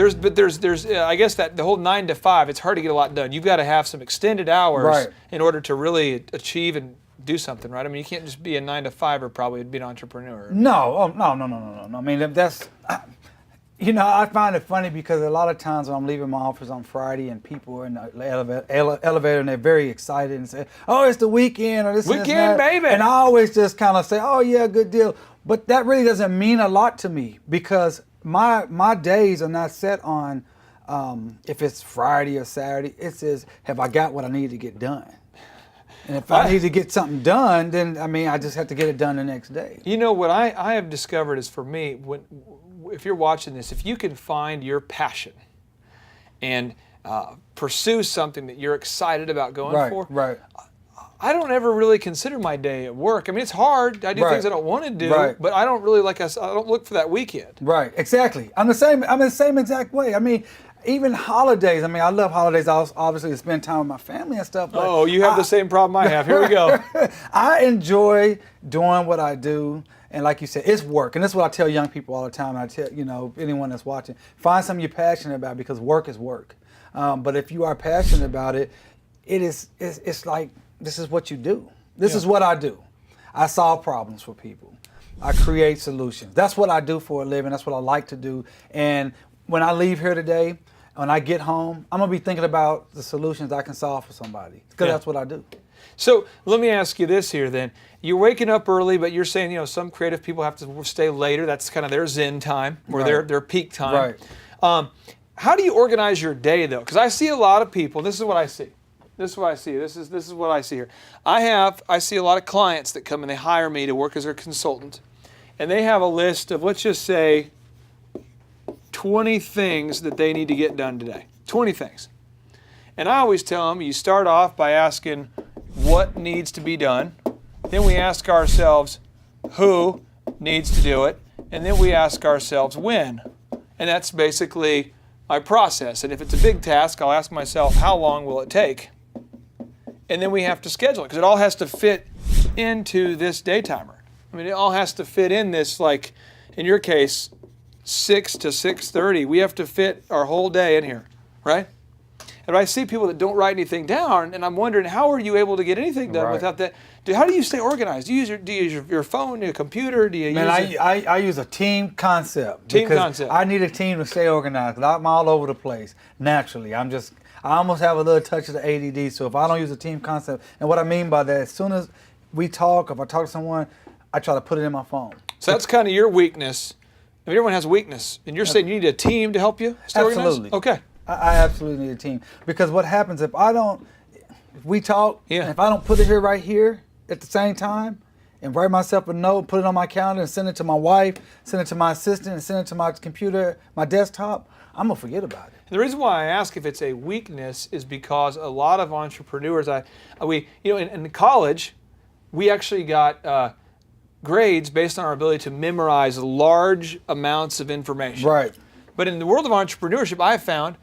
there's I guess that the whole 9 to 5, it's hard to get a lot done. You've got to have some extended hours in order to really achieve and do something, right? I mean, you can't just be a 9 to 5er probably to be an entrepreneur. No, no. I mean, that's, you know, I find it funny because a lot of times when I'm leaving my office on Friday and people are in the elevator and they're very excited and say, oh, it's the weekend or this and weekend, baby. And I always just kind of say, oh yeah, good deal. But that really doesn't mean a lot to me because my days are not set on if it's Friday or Saturday. It says, have I got what I need to get done? And if I need to get something done, then I mean, I just have to get it done the next day. You know, what I have discovered is for me, if you're watching this, if you can find your passion and pursue something that you're excited about going for, I don't ever really consider my day at work. I mean, it's hard. I do things I don't want to do, but I don't really I don't look for that weekend. Right, exactly. I'm the same exact way. I mean, even holidays. I mean, I love holidays. I obviously spend time with my family and stuff. But oh, you have the same problem I have. Here we go. I enjoy doing what I do. And like you said, it's work. And that's what I tell young people all the time. I tell, you know, anyone that's watching, find something you're passionate about because work is work. But if you are passionate about it, it's like, this is what you do. This is what I do. I solve problems for people. I create solutions. That's what I do for a living. That's what I like to do. And when I leave here today, when I get home, I'm gonna be thinking about the solutions I can solve for somebody because that's what I do. So let me ask you this here then. You're waking up early, but you're saying, you know, some creative people have to stay later. That's kind of their zen time or their peak time. Right. How do you organize your day though? Because I see a lot of people, this is what I see. This is what I see. This is what I see here. I see a lot of clients that come and they hire me to work as their consultant. And they have a list of, let's just say, 20 things that they need to get done today. 20 things. And I always tell them, you start off by asking what needs to be done. Then we ask ourselves who needs to do it. And then we ask ourselves when. And that's basically my process. And if it's a big task, I'll ask myself, how long will it take? And then we have to schedule it because it all has to fit into this day timer. I mean, it all has to fit in this, like in your case, 6 to 6:30. We have to fit our whole day in here, right? And I see people that don't write anything down, and I'm wondering, how are you able to get anything done without that? How do you stay organized? Do you use your phone, your computer? Do you I use a team concept. I need a team to stay organized. I'm all over the place naturally. I almost have a little touch of the ADD. So if I don't use a team concept, and what I mean by that, as soon as we talk, if I talk to someone, I try to put it in my phone. So that's kind of your weakness. I mean, everyone has a weakness, and you're saying you need a team to help you stay organized? Absolutely. Okay. I absolutely need a team because what happens if we talk, and if I don't put it right here at the same time and write myself a note, put it on my calendar and send it to my wife, send it to my assistant and send it to my computer, my desktop, I'm gonna forget about it. And the reason why I ask if it's a weakness is because a lot of entrepreneurs, in college, we actually got grades based on our ability to memorize large amounts of information. Right. But in the world of entrepreneurship, I have found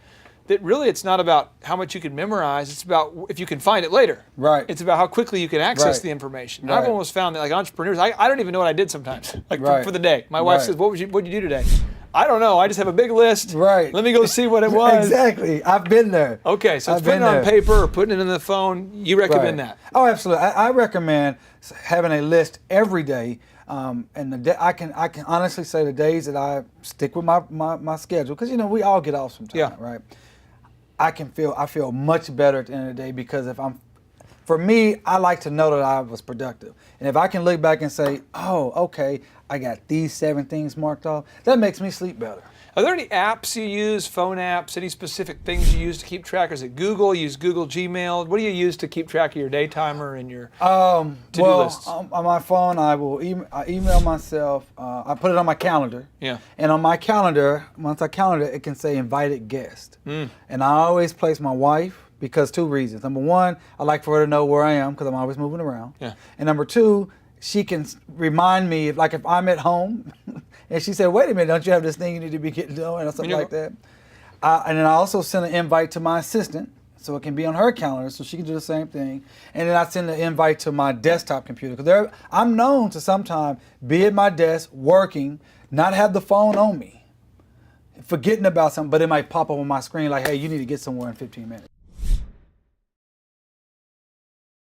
that really it's not about how much you can memorize, it's about if you can find it later. Right. It's about how quickly you can access the information. And I've almost found that like entrepreneurs, I don't even know what I did sometimes, like for the day. My wife says, what'd you do today? I don't know, I just have a big list. Right. Let me go see what it was. Exactly, I've been there. Okay, so it's putting it on paper or putting it in the phone, you recommend that? Oh, absolutely. I recommend having a list every day. And I can honestly say the days that I stick with my schedule, because we all get off sometimes, right? I feel much better at the end of the day because for me, I like to know that I was productive. And if I can look back and say, oh, okay, I got these 7 things marked off, that makes me sleep better. Are there any apps you use, phone apps, any specific things you use to keep track? Is it Google? You use Google Gmail? What do you use to keep track of your day timer and your to-do lists? On my phone, I will email myself. I put it on my calendar. Yeah. And on my calendar, once I calendar, it can say invited guest. And I always place my wife because 2 reasons. Number 1, I like for her to know where I am because I'm always moving around. Yeah. And number 2, she can remind me, if I'm at home, and she said, wait a minute, don't you have this thing you need to be getting doing or something like that? And then I also send an invite to my assistant so it can be on her calendar so she can do the same thing. And then I send an invite to my desktop computer because I'm known to sometimes be at my desk working, not have the phone on me. forgetting about something, but it might pop up on my screen like, hey, you need to get somewhere in 15 minutes.